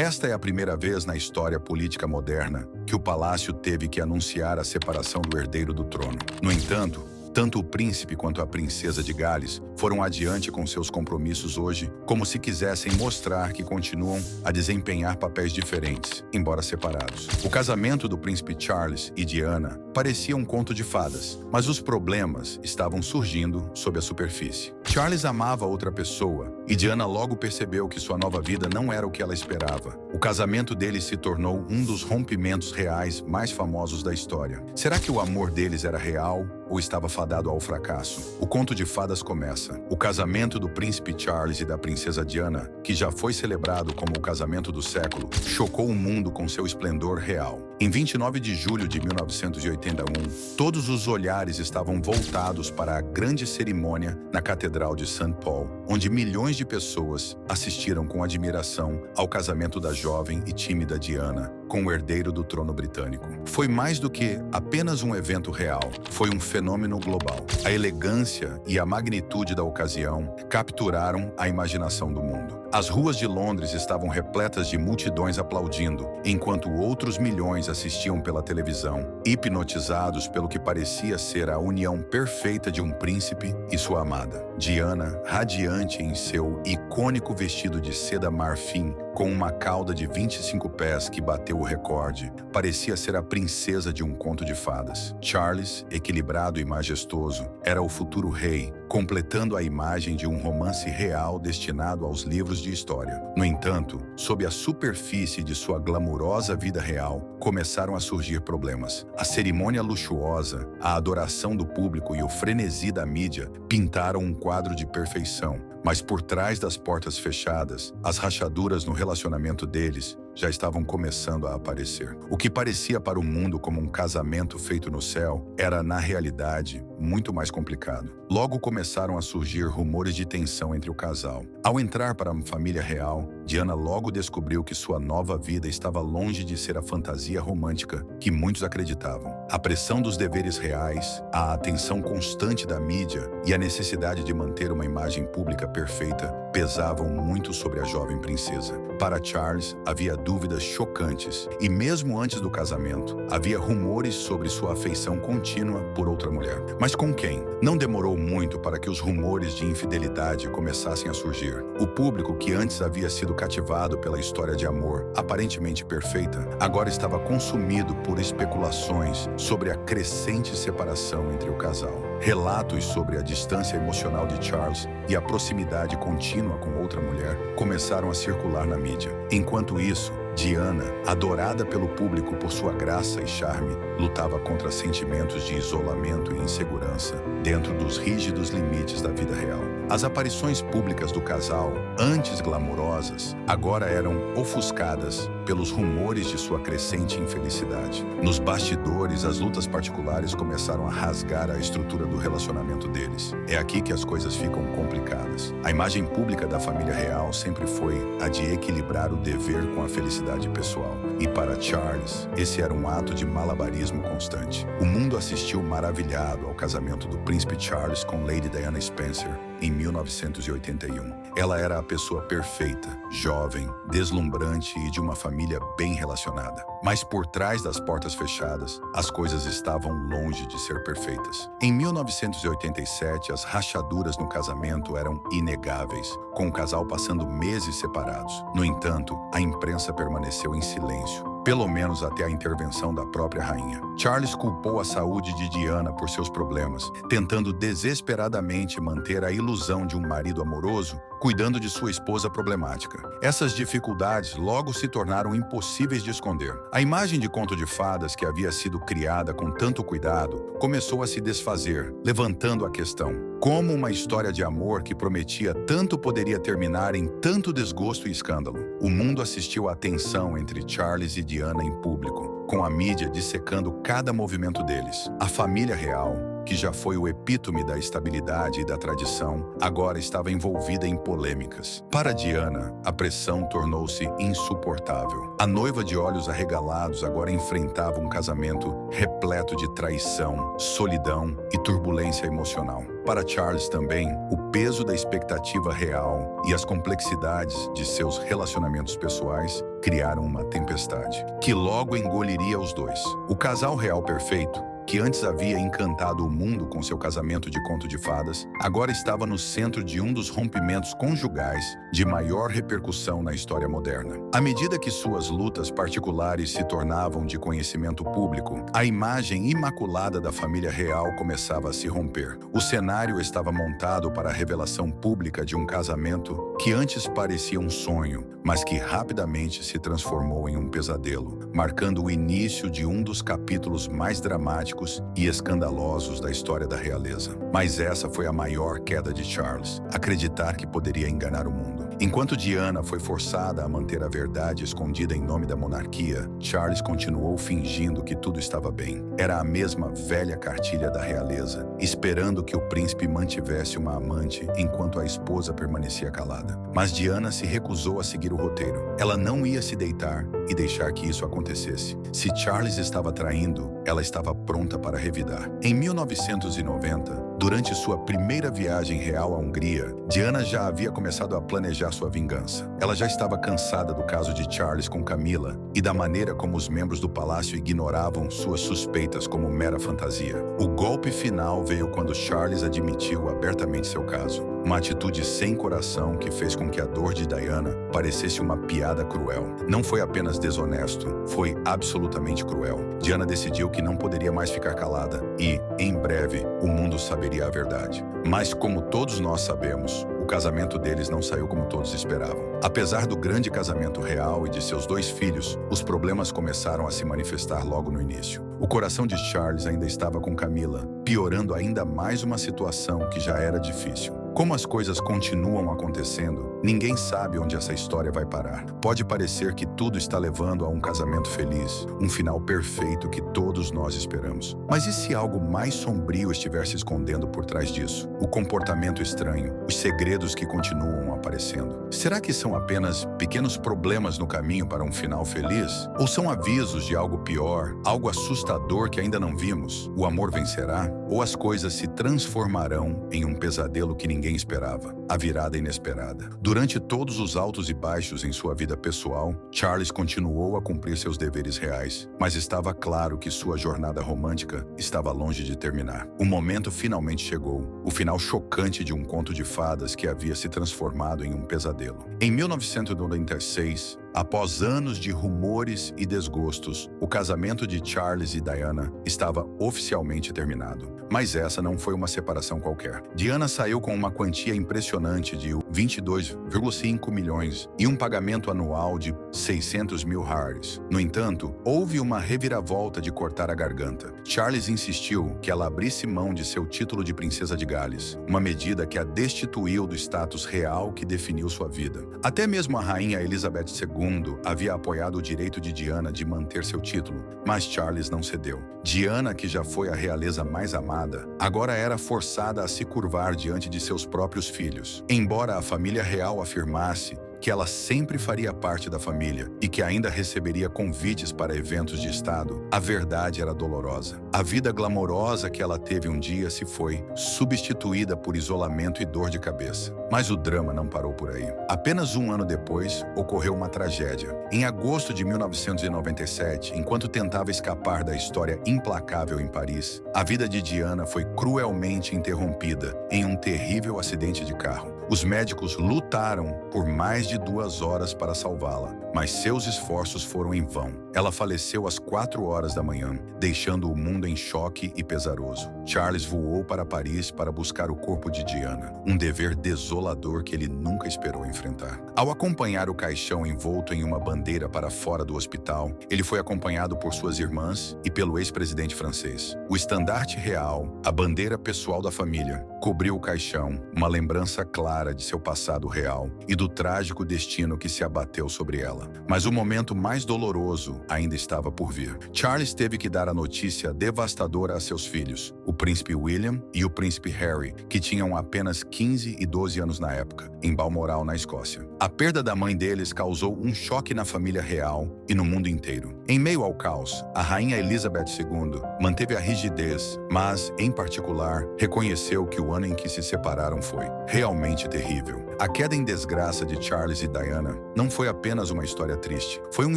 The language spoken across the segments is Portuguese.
Esta é a primeira vez na história política moderna que o palácio teve que anunciar a separação do herdeiro do trono. No entanto, tanto o príncipe quanto a princesa de Gales foram adiante com seus compromissos hoje, como se quisessem mostrar que continuam a desempenhar papéis diferentes, embora separados. O casamento do príncipe Charles e Diana parecia um conto de fadas, mas os problemas estavam surgindo sob a superfície. Charles amava outra pessoa e Diana logo percebeu que sua nova vida não era o que ela esperava. O casamento deles se tornou um dos rompimentos reais mais famosos da história. Será que o amor deles era real ou estava fadado ao fracasso? O conto de fadas começa. O casamento do príncipe Charles e da princesa Diana, que já foi celebrado como o casamento do século, chocou o mundo com seu esplendor real. Em 29 de julho de 1981, todos os olhares estavam voltados para a grande cerimônia na Catedral de St. Paul, onde milhões de pessoas assistiram com admiração ao casamento da jovem e tímida Diana com o herdeiro do trono britânico. Foi mais do que apenas um evento real, foi um fenômeno global. A elegância e a magnitude da ocasião capturaram a imaginação do mundo. As ruas de Londres estavam repletas de multidões aplaudindo, enquanto outros milhões assistiam pela televisão, hipnotizados pelo que parecia ser a união perfeita de um príncipe e sua amada. Diana, radiante em seu icônico vestido de seda marfim, com uma cauda de 25 pés que bateu o recorde, parecia ser a princesa de um conto de fadas. Charles, equilibrado e majestoso, era o futuro rei, completando a imagem de um romance real destinado aos livros de história. No entanto, sob a superfície de sua glamurosa vida real, começaram a surgir problemas. A cerimônia luxuosa, a adoração do público e o frenesi da mídia pintaram um quadro de perfeição, mas por trás das portas fechadas, as rachaduras no relacionamento deles já estavam começando a aparecer. O que parecia para o mundo como um casamento feito no céu era, na realidade, muito mais complicado. Logo começaram a surgir rumores de tensão entre o casal. Ao entrar para a família real, Diana logo descobriu que sua nova vida estava longe de ser a fantasia romântica que muitos acreditavam. A pressão dos deveres reais, a atenção constante da mídia e a necessidade de manter uma imagem pública perfeita pesavam muito sobre a jovem princesa. Para Charles, havia dúvidas chocantes e mesmo antes do casamento, havia rumores sobre sua afeição contínua por outra mulher. Mas com quem? Não demorou muito para que os rumores de infidelidade começassem a surgir. O público, que antes havia sido cativado pela história de amor aparentemente perfeita, agora estava consumido por especulações sobre a crescente separação entre o casal. Relatos sobre a distância emocional de Charles e a proximidade contínua com outra mulher começaram a circular na mídia. Enquanto isso, Diana, adorada pelo público por sua graça e charme, lutava contra sentimentos de isolamento e insegurança dentro dos rígidos limites da vida real. As aparições públicas do casal, antes glamourosas, agora eram ofuscadas pelos rumores de sua crescente infelicidade. Nos bastidores, as lutas particulares começaram a rasgar a estrutura do relacionamento deles. É aqui que as coisas ficam complicadas. A imagem pública da família real sempre foi a de equilibrar o dever com a felicidade pessoal. E para Charles, esse era um ato de malabarismo constante. O mundo assistiu maravilhado ao casamento do príncipe Charles com Lady Diana Spencer em 1981. Ela era a pessoa perfeita, jovem, deslumbrante e de uma família bem relacionada. Mas por trás das portas fechadas, as coisas estavam longe de ser perfeitas. Em 1987, as rachaduras no casamento eram inegáveis, com o casal passando meses separados. No entanto, a imprensa permaneceu em silêncio, pelo menos até a intervenção da própria rainha. Charles culpou a saúde de Diana por seus problemas, tentando desesperadamente manter a ilusão de um marido amoroso, cuidando de sua esposa problemática. Essas dificuldades logo se tornaram impossíveis de esconder. A imagem de conto de fadas que havia sido criada com tanto cuidado começou a se desfazer, levantando a questão: como uma história de amor que prometia tanto poderia terminar em tanto desgosto e escândalo? O mundo assistiu à tensão entre Charles e Diana em público, com a mídia dissecando cada movimento deles. A família real, que já foi o epítome da estabilidade e da tradição, agora estava envolvida em polêmicas. Para Diana, a pressão tornou-se insuportável. A noiva de olhos arregalados agora enfrentava um casamento repleto de traição, solidão e turbulência emocional. Para Charles também, o peso da expectativa real e as complexidades de seus relacionamentos pessoais criaram uma tempestade, que logo engoliria os dois. O casal real perfeito, que antes havia encantado o mundo com seu casamento de conto de fadas, agora estava no centro de um dos rompimentos conjugais de maior repercussão na história moderna. À medida que suas lutas particulares se tornavam de conhecimento público, a imagem imaculada da família real começava a se romper. O cenário estava montado para a revelação pública de um casamento que antes parecia um sonho, mas que rapidamente se transformou em um pesadelo, marcando o início de um dos capítulos mais dramáticos e escandalosos da história da realeza. Mas essa foi a maior queda de Charles, acreditar que poderia enganar o mundo. Enquanto Diana foi forçada a manter a verdade escondida em nome da monarquia, Charles continuou fingindo que tudo estava bem. Era a mesma velha cartilha da realeza, esperando que o príncipe mantivesse uma amante enquanto a esposa permanecia calada. Mas Diana se recusou a seguir o roteiro. Ela não ia se deitar e deixar que isso acontecesse. Se Charles estava traindo, ela estava pronta para revidar. Em 1990, durante sua primeira viagem real à Hungria, Diana já havia começado a planejar sua vingança. Ela já estava cansada do caso de Charles com Camila e da maneira como os membros do palácio ignoravam suas suspeitas como mera fantasia. O golpe final veio quando Charles admitiu abertamente seu caso. Uma atitude sem coração que fez com que a dor de Diana parecesse uma piada cruel. Não foi apenas desonesto, foi absolutamente cruel. Diana decidiu que não poderia mais ficar calada e, em breve, o mundo saberia a verdade. Mas, como todos nós sabemos, o casamento deles não saiu como todos esperavam. Apesar do grande casamento real e de seus 2 filhos, os problemas começaram a se manifestar logo no início. O coração de Charles ainda estava com Camila, piorando ainda mais uma situação que já era difícil. Como as coisas continuam acontecendo, ninguém sabe onde essa história vai parar. Pode parecer que tudo está levando a um casamento feliz, um final perfeito que todos nós esperamos. Mas e se algo mais sombrio estiver se escondendo por trás disso? O comportamento estranho, os segredos que continuam aparecendo. Será que são apenas pequenos problemas no caminho para um final feliz? Ou são avisos de algo pior, algo assustador que ainda não vimos? O amor vencerá? Ou as coisas se transformarão em um pesadelo que ninguém esperava? A virada inesperada. Durante todos os altos e baixos em sua vida pessoal, Charles continuou a cumprir seus deveres reais, mas estava claro que sua jornada romântica estava longe de terminar. O momento finalmente chegou, o final chocante de um conto de fadas que havia se transformado em um pesadelo. Em 1996, após anos de rumores e desgostos, o casamento de Charles e Diana estava oficialmente terminado. Mas essa não foi uma separação qualquer. Diana saiu com uma quantia impressionante de 22,5 milhões e um pagamento anual de 600 mil hards. No entanto, houve uma reviravolta de cortar a garganta. Charles insistiu que ela abrisse mão de seu título de princesa de Gales, uma medida que a destituiu do status real que definiu sua vida. Até mesmo a rainha Elizabeth II havia apoiado o direito de Diana de manter seu título, mas Charles não cedeu. Diana, que já foi a realeza mais amada, agora era forçada a se curvar diante de seus próprios filhos. Embora a família real afirmasse que ela sempre faria parte da família e que ainda receberia convites para eventos de estado, a verdade era dolorosa. A vida glamourosa que ela teve um dia se foi, substituída por isolamento e dor de cabeça. Mas o drama não parou por aí. Apenas um ano depois, ocorreu uma tragédia. Em agosto de 1997, enquanto tentava escapar da história implacável em Paris, a vida de Diana foi cruelmente interrompida em um terrível acidente de carro. Os médicos lutaram por mais de 2 horas para salvá-la, mas seus esforços foram em vão. Ela faleceu às 4 horas da manhã, deixando o mundo em choque e pesaroso. Charles voou para Paris para buscar o corpo de Diana, um dever desolador que ele nunca esperou enfrentar. Ao acompanhar o caixão envolto em uma bandeira para fora do hospital, ele foi acompanhado por suas irmãs e pelo ex-presidente francês. O estandarte real, a bandeira pessoal da família, cobriu o caixão, uma lembrança clara Sara de seu passado real e do trágico destino que se abateu sobre ela. Mas o momento mais doloroso ainda estava por vir. Charles teve que dar a notícia devastadora a seus filhos, o príncipe William e o príncipe Harry, que tinham apenas 15 e 12 anos na época, em Balmoral, na Escócia. A perda da mãe deles causou um choque na família real e no mundo inteiro. Em meio ao caos, a rainha Elizabeth II manteve a rigidez, mas, em particular, reconheceu que o ano em que se separaram foi realmente terrível. A queda em desgraça de Charles e Diana não foi apenas uma história triste, foi um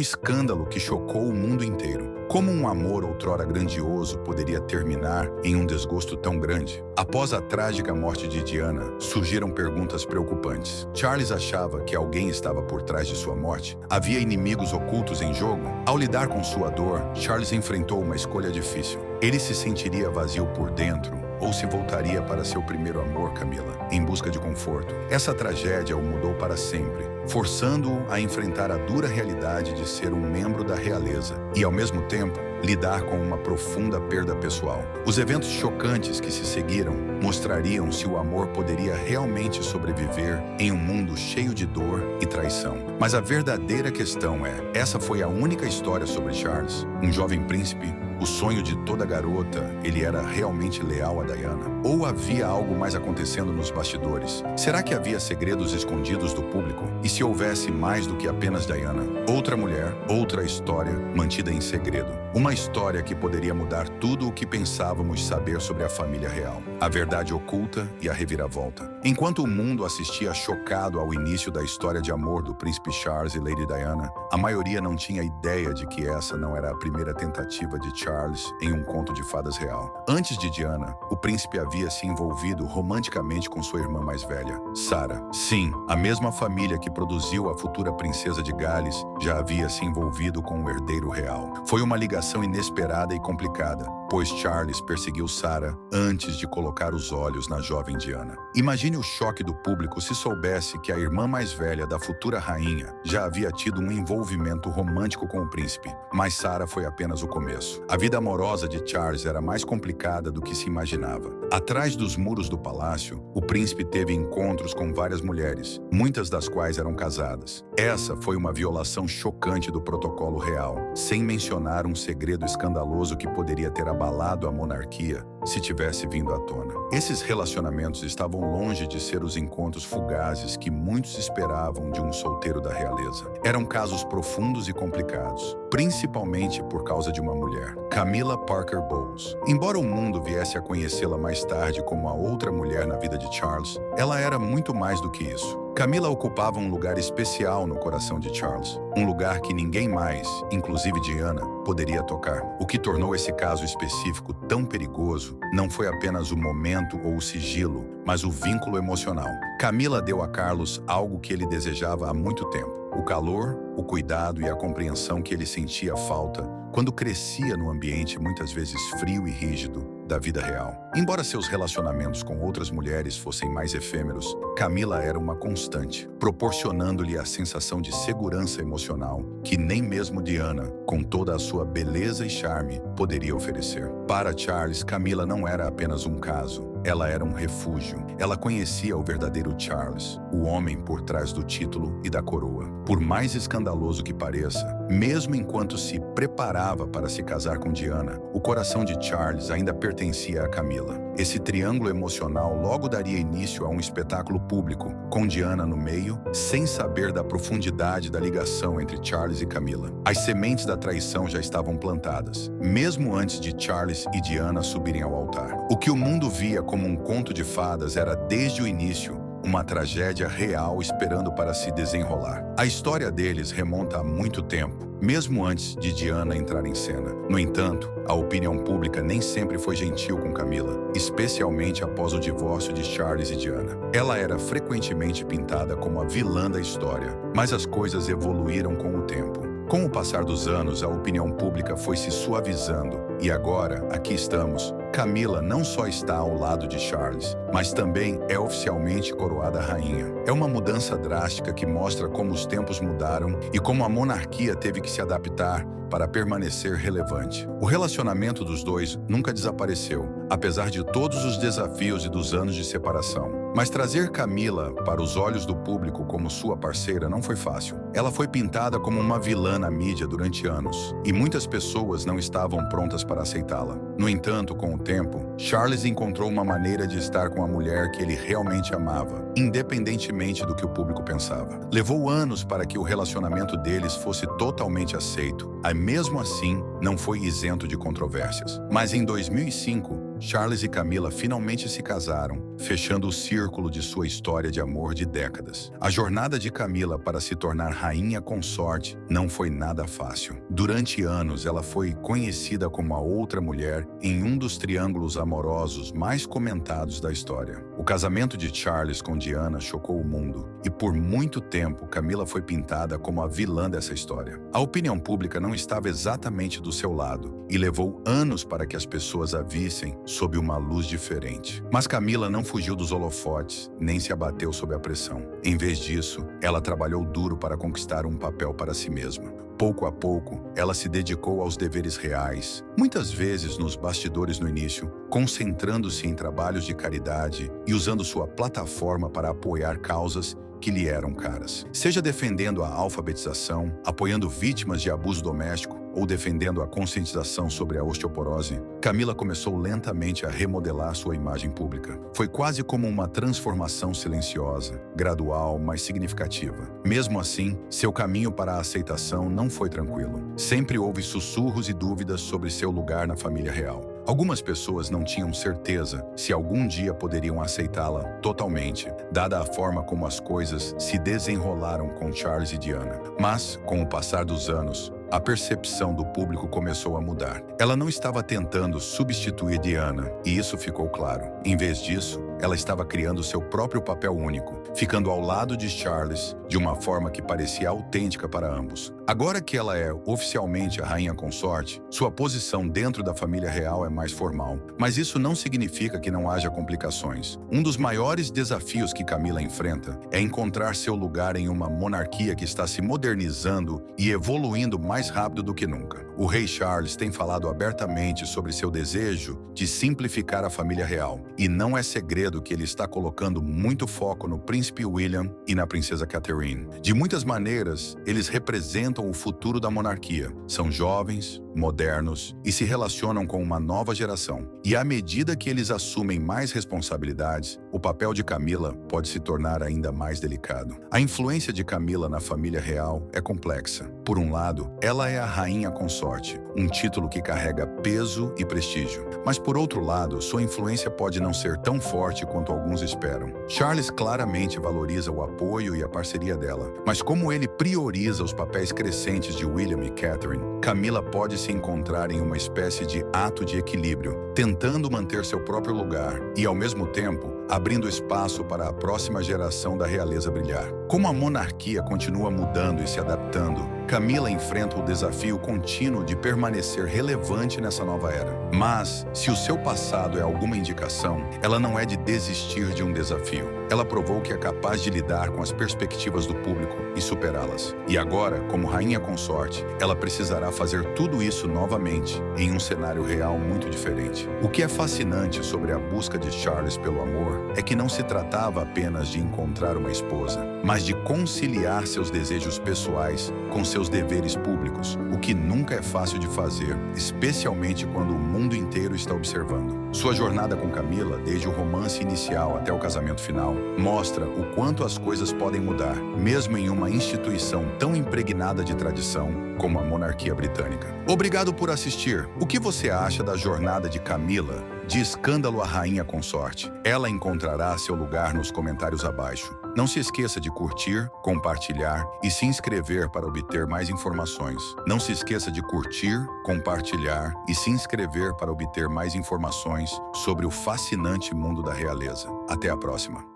escândalo que chocou o mundo inteiro. Como um amor outrora grandioso poderia terminar em um desgosto tão grande? Após a trágica morte de Diana, surgiram perguntas preocupantes. Charles achava que alguém estava por trás de sua morte? Havia inimigos ocultos em jogo? Ao lidar com sua dor, Charles enfrentou uma escolha difícil. Ele se sentiria vazio por dentro ou se voltaria para seu primeiro amor, Camila, em busca de conforto. Essa tragédia o mudou para sempre, forçando-o a enfrentar a dura realidade de ser um membro da realeza e, ao mesmo tempo, lidar com uma profunda perda pessoal. Os eventos chocantes que se seguiram mostrariam se o amor poderia realmente sobreviver em um mundo cheio de dor e traição. Mas a verdadeira questão é, essa foi a única história sobre Charles, um jovem príncipe, o sonho de toda garota, ele era realmente leal a Diana? Ou havia algo mais acontecendo nos bastidores? Será que havia segredos escondidos do público? E se houvesse mais do que apenas Diana? Outra mulher, outra história, mantida em segredo. Uma história que poderia mudar tudo o que pensávamos saber sobre a família real. A verdade oculta e a reviravolta. Enquanto o mundo assistia chocado ao início da história de amor do príncipe Charles e Lady Diana, a maioria não tinha ideia de que essa não era a primeira tentativa de Charles em um conto de fadas real. Antes de Diana, o príncipe havia se envolvido romanticamente com sua irmã mais velha, Sara. Sim, a mesma família que produziu a futura princesa de Gales já havia se envolvido com o herdeiro real. Foi uma ligação inesperada e complicada, pois Charles perseguiu Sara antes de colocar os olhos na jovem Diana. Imagine o choque do público se soubesse que a irmã mais velha da futura rainha já havia tido um envolvimento romântico com o príncipe, mas Sara foi apenas o começo. A vida amorosa de Charles era mais complicada do que se imaginava. Atrás dos muros do palácio, o príncipe teve encontros com várias mulheres, muitas das quais eram casadas. Essa foi uma violação chocante do protocolo real, sem mencionar um segredo escandaloso que poderia ter abalado a monarquia se tivesse vindo à tona. Esses relacionamentos estavam longe de ser os encontros fugazes que muitos esperavam de um solteiro da realeza. Eram casos profundos e complicados, principalmente por causa de uma mulher, Camilla Parker Bowles. Embora o mundo viesse a conhecê-la mais tarde como a outra mulher na vida de Charles, ela era muito mais do que isso. Camilla ocupava um lugar especial no coração de Charles, um lugar que ninguém mais, inclusive Diana, poderia tocar. O que tornou esse caso específico tão perigoso não foi apenas o momento ou o sigilo, mas o vínculo emocional. Camilla deu a Carlos algo que ele desejava há muito tempo: o calor, o cuidado e a compreensão que ele sentia falta quando crescia no ambiente muitas vezes frio e rígido da vida real. Embora seus relacionamentos com outras mulheres fossem mais efêmeros, Camilla era uma constante, proporcionando-lhe a sensação de segurança emocional que nem mesmo Diana, com toda a sua beleza e charme, poderia oferecer. Para Charles, Camilla não era apenas um caso, ela era um refúgio. Ela conhecia o verdadeiro Charles, o homem por trás do título e da coroa. Por mais escandaloso que pareça, mesmo enquanto se preparava para se casar com Diana, o coração de Charles ainda pertencia a Camilla. Esse triângulo emocional logo daria início a um espetáculo público, com Diana no meio, sem saber da profundidade da ligação entre Charles e Camilla. As sementes da traição já estavam plantadas, mesmo antes de Charles e Diana subirem ao altar. O que o mundo via como um conto de fadas era, desde o início, uma tragédia real esperando para se desenrolar. A história deles remonta a muito tempo, mesmo antes de Diana entrar em cena. No entanto, a opinião pública nem sempre foi gentil com Camilla, especialmente após o divórcio de Charles e Diana. Ela era frequentemente pintada como a vilã da história, mas as coisas evoluíram com o tempo. Com o passar dos anos, a opinião pública foi se suavizando e agora, aqui estamos, Camilla não só está ao lado de Charles, mas também é oficialmente coroada rainha. É uma mudança drástica que mostra como os tempos mudaram e como a monarquia teve que se adaptar para permanecer relevante. O relacionamento dos dois nunca desapareceu, apesar de todos os desafios e dos anos de separação. Mas trazer Camila para os olhos do público como sua parceira não foi fácil. Ela foi pintada como uma vilã na mídia durante anos, e muitas pessoas não estavam prontas para aceitá-la. No entanto, com o tempo, Charles encontrou uma maneira de estar com a mulher que ele realmente amava, independentemente do que o público pensava. Levou anos para que o relacionamento deles fosse totalmente aceito, e mesmo assim, não foi isento de controvérsias. Mas em 2005, Charles e Camila finalmente se casaram, fechando o círculo de sua história de amor de décadas. A jornada de Camila para se tornar rainha consorte não foi nada fácil. Durante anos, ela foi conhecida como a outra mulher em um dos triângulos amorosos mais comentados da história. O casamento de Charles com Diana chocou o mundo, e por muito tempo Camila foi pintada como a vilã dessa história. A opinião pública não estava exatamente do seu lado, e levou anos para que as pessoas a vissem sob uma luz diferente. Mas Camila não fugiu dos holofotes, nem se abateu sob a pressão. Em vez disso, ela trabalhou duro para conquistar um papel para si mesma. Pouco a pouco, ela se dedicou aos deveres reais, muitas vezes nos bastidores no início, concentrando-se em trabalhos de caridade e usando sua plataforma para apoiar causas que lhe eram caras. Seja defendendo a alfabetização, apoiando vítimas de abuso doméstico ou defendendo a conscientização sobre a osteoporose, Camila começou lentamente a remodelar sua imagem pública. Foi quase como uma transformação silenciosa, gradual, mas significativa. Mesmo assim, seu caminho para a aceitação não foi tranquilo. Sempre houve sussurros e dúvidas sobre seu lugar na família real. Algumas pessoas não tinham certeza se algum dia poderiam aceitá-la totalmente, dada a forma como as coisas se desenrolaram com Charles e Diana. Mas, com o passar dos anos, a percepção do público começou a mudar. Ela não estava tentando substituir Diana, e isso ficou claro. Em vez disso, ela estava criando seu próprio papel único, ficando ao lado de Charles de uma forma que parecia autêntica para ambos. Agora que ela é oficialmente a rainha consorte, sua posição dentro da família real é mais formal, mas isso não significa que não haja complicações. Um dos maiores desafios que Camila enfrenta é encontrar seu lugar em uma monarquia que está se modernizando e evoluindo mais rápido do que nunca. O rei Charles tem falado abertamente sobre seu desejo de simplificar a família real, e não é segredo que ele está colocando muito foco no príncipe William e na princesa Catherine. De muitas maneiras, eles representam o futuro da monarquia. São jovens, modernos e se relacionam com uma nova geração. E à medida que eles assumem mais responsabilidades, o papel de Camila pode se tornar ainda mais delicado. A influência de Camila na família real é complexa. Por um lado, ela é a rainha consorte, um título que carrega peso e prestígio. Mas por outro lado, sua influência pode não ser tão forte quanto alguns esperam. Charles claramente valoriza o apoio e a parceria dela, mas como ele prioriza os papéis crescentes de William e Catherine, Camila pode se encontrar em uma espécie de ato de equilíbrio, tentando manter seu próprio lugar e, ao mesmo tempo, abrindo espaço para a próxima geração da realeza brilhar. Como a monarquia continua mudando e se adaptando, Camila enfrenta o desafio contínuo de permanecer relevante nessa nova era. Mas, se o seu passado é alguma indicação, ela não é de desistir de um desafio. Ela provou que é capaz de lidar com as perspectivas do público e superá-las. E agora, como rainha consorte, ela precisará fazer tudo isso novamente, em um cenário real muito diferente. O que é fascinante sobre a busca de Charles pelo amor é que não se tratava apenas de encontrar uma esposa, mas de conciliar seus desejos pessoais com seus deveres públicos, o que nunca é fácil de fazer, especialmente quando o mundo inteiro está observando. Sua jornada com Camila, desde o romance inicial até o casamento final, mostra o quanto as coisas podem mudar, mesmo em uma instituição tão impregnada de tradição como a monarquia britânica. Obrigado por assistir. O que você acha da jornada de Camila, de escândalo à rainha consorte? Ela encontrará seu lugar nos comentários abaixo. Não se esqueça de curtir, compartilhar e se inscrever para obter mais informações. Não se esqueça de curtir, compartilhar e se inscrever para obter mais informações sobre o fascinante mundo da realeza. Até a próxima!